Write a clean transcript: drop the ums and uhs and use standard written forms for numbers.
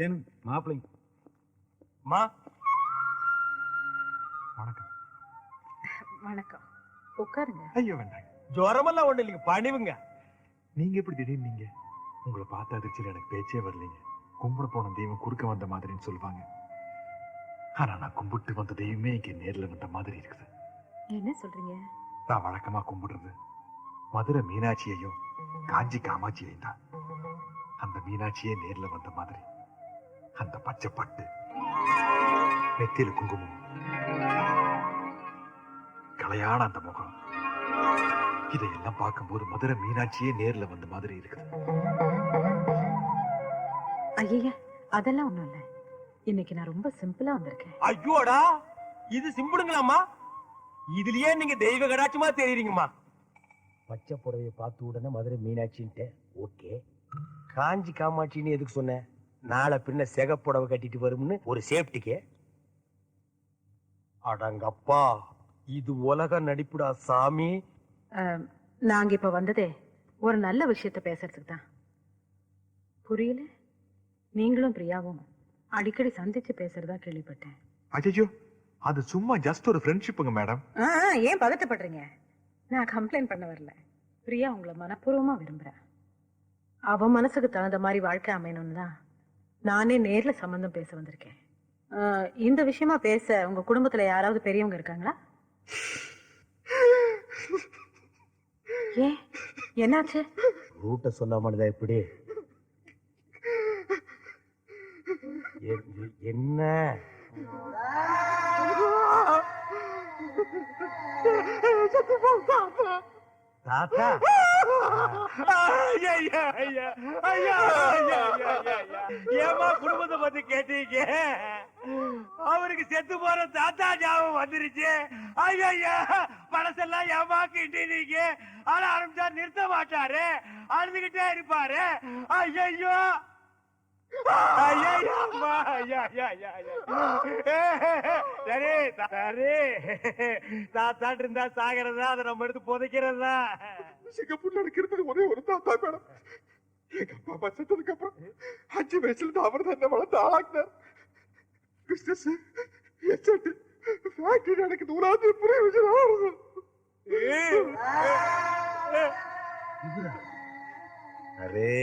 ஏன் மாப்பிள்ளைங்க மா வணக்கம். வணக்கம். உட்காருங்க. ஐயோ வேண்டாங்க. ஜுரமெல்லாம் ஒண்ணு இல்லைங்க, பணிவுங்க. நீங்க எப்படி திடீர்னு நீங்க உங்களை பார்த்த அதிர்ச்சியில் எனக்கு பேச்சே வரலைங்க. கும்பிட போன தெய்வம் குறுக்க வந்த மாதிரின்னு சொல்லுவாங்க. ஆனா நான் கும்பிட்டு வந்த தெய்வமே இங்க நேர்ல வந்த மாதிரி இருக்குது. என்ன சொல்றீங்க? நான் வழக்கமா கும்பிடுறது மதுரை மீனாட்சியையும் காஞ்சி காமாட்சியையும் தான். அந்த மீனாட்சியே நேர்ல வந்த மாதிரி அந்த பச்சை பட்டு நெத்தியில குங்குமம் கலையான அந்த முகம் இதையெல்லாம் பார்க்கும்போது மதுரை மீனாட்சியே நேர்ல வந்த மாதிரி இருக்குது. ஐயா, அதெல்லாம் ஒண்ணும் இல்ல. இன்னைக்கு நான் ரொம்ப சிம்பிளா வந்திருக்கேன். ஐயோடா, இது சிம்பிளுங்களாம்மா? இதுலயே நீங்க தெய்வ கடாட்சமா தெரியுறீங்கம்மா. பச்சை புடவைய பார்த்த உடனே மதுரை மீனாட்சின்ட்டு ஓகே. காஞ்சி காமாட்சின்னு எதுக்கு சொன்ன? நாளை பின்ன செகப்புடவை கட்டிட்டு வரும்னு ஒரு சேஃப்டிக்கு. அடங்கப்பா, இது உலக நடிப்புடா சாமி. நாங்க இப்ப வந்ததே ஒரு நல்ல விஷயத்த பேசுறதுக்கு தான். புரியல? நீங்களும் பிரியாவும் அடிக்கடி சந்திச்சு பேசுறதா கேள்விப்பட்டேன். அஜய்யோ, அது சும்மா ஜஸ்ட் ஒரு ஃப்ரெண்ட்ஷிப்புங்க மேடம். ஏன் பதட்டப்படுறீங்க? நான் கம்ப்ளைண்ட் பண்ண வரல. பிரியா உங்களை மனப்பூர்வமா விரும்புறேன். அவ மனசுக்கு தகுந்த மாதிரி வாழ்க்கை அமையணும்னு தான் நானே நேர்ல சம்பந்தம் பேச வந்திருக்கேன். இந்த விஷயமா பேச உங்க குடும்பத்துல யாராவது பெரியவங்க இருக்காங்களா? ஏன், என்னாச்சு? ரூட்ட சொல்லாமலதான் எப்படி? என்ன தாத்தா? ஏமா குடும்பத்தை பத்தி கேட்டீங்க? அவருக்கு செத்து போற தாத்தா ஞாபகம் வந்துருச்சு. ஐயா, பழசெல்லாம் ஏமா கிட்டீங்க? ஆள ஆரம்பிச்சா நிறுத்த மாட்டாரு, அழுதுகிட்டே இருப்பாரு. ஐயோ தாத்தாட்டு இருந்தா சாகிறதா, அதை நம்ம எடுத்து புதைக்கிறதா? சிங்கப்பூர்ல இருக்கிறது ஒரே ஒரு தாத்தா மேடம். எங்க அப்பா அம்மா செத்ததுக்கு அப்புறம் 5 வயசுல இருந்து அவர் தான் என்ன வளர்த்து ஆளாக்குனார். பிசினஸ் எச்சட்டு ஃபேக்டரி எனக்கு தூராது புரியுது. அரே